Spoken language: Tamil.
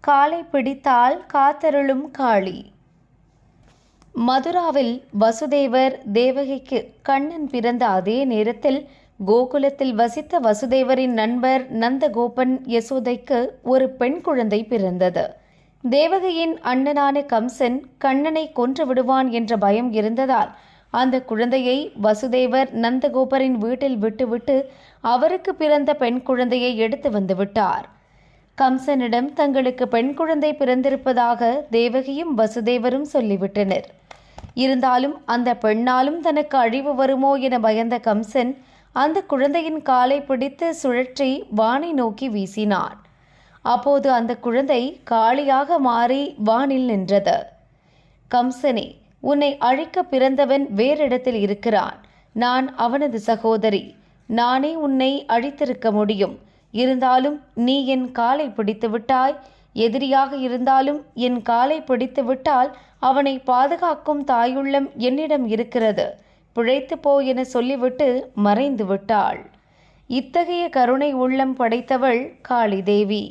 காலை பிடித்தால் காத்தருளும் காளி. மதுராவில் வசுதேவர் தேவகிக்கு கண்ணன் பிறந்த அதே நேரத்தில் கோகுலத்தில் வசித்த வசுதேவரின் நண்பர் நந்தகோபன் யசோதைக்கு ஒரு பெண் குழந்தை பிறந்தது. தேவகியின் அண்ணனான கம்சன் கண்ணனை கொன்று விடுவான் என்ற பயம் இருந்ததால் அந்த குழந்தையை வசுதேவர் நந்தகோபரின் வீட்டில் விட்டுவிட்டு அவருக்கு பிறந்த பெண் குழந்தையை எடுத்து வந்து விட்டார். கம்சனிடம் தங்களுக்கு பெண் குழந்தை பிறந்திருப்பதாக தேவகியும் வசுதேவரும் சொல்லிவிட்டனர். இருந்தாலும் அந்த பெண்ணாலும் தனக்கு அழிவு வருமோ என பயந்த கம்சன் அந்த குழந்தையின் காலை பிடித்து சுழற்றி வானை நோக்கி வீசினான். அப்போது அந்த குழந்தை காளியாக மாறி வானில் நின்றது. கம்சனே, உன்னை அழிக்க பிறந்தவன் வேறிடத்தில் இருக்கிறான். நான் அவனது சகோதரி. நானே உன்னை அழித்திருக்க முடியும். இருந்தாலும் நீ என் காலை பிடித்து விட்டாய். எதிரியாக இருந்தாலும் என் காலை பிடித்து விட்டால் அவனை பாதுகாக்கும் தாயுள்ளம் என்னிடம் இருக்கிறது. பிழைத்து போ என சொல்லிவிட்டு மறைந்து விட்டாள். இத்தகைய கருணை உள்ளம் படைத்தவள் காளி தேவி.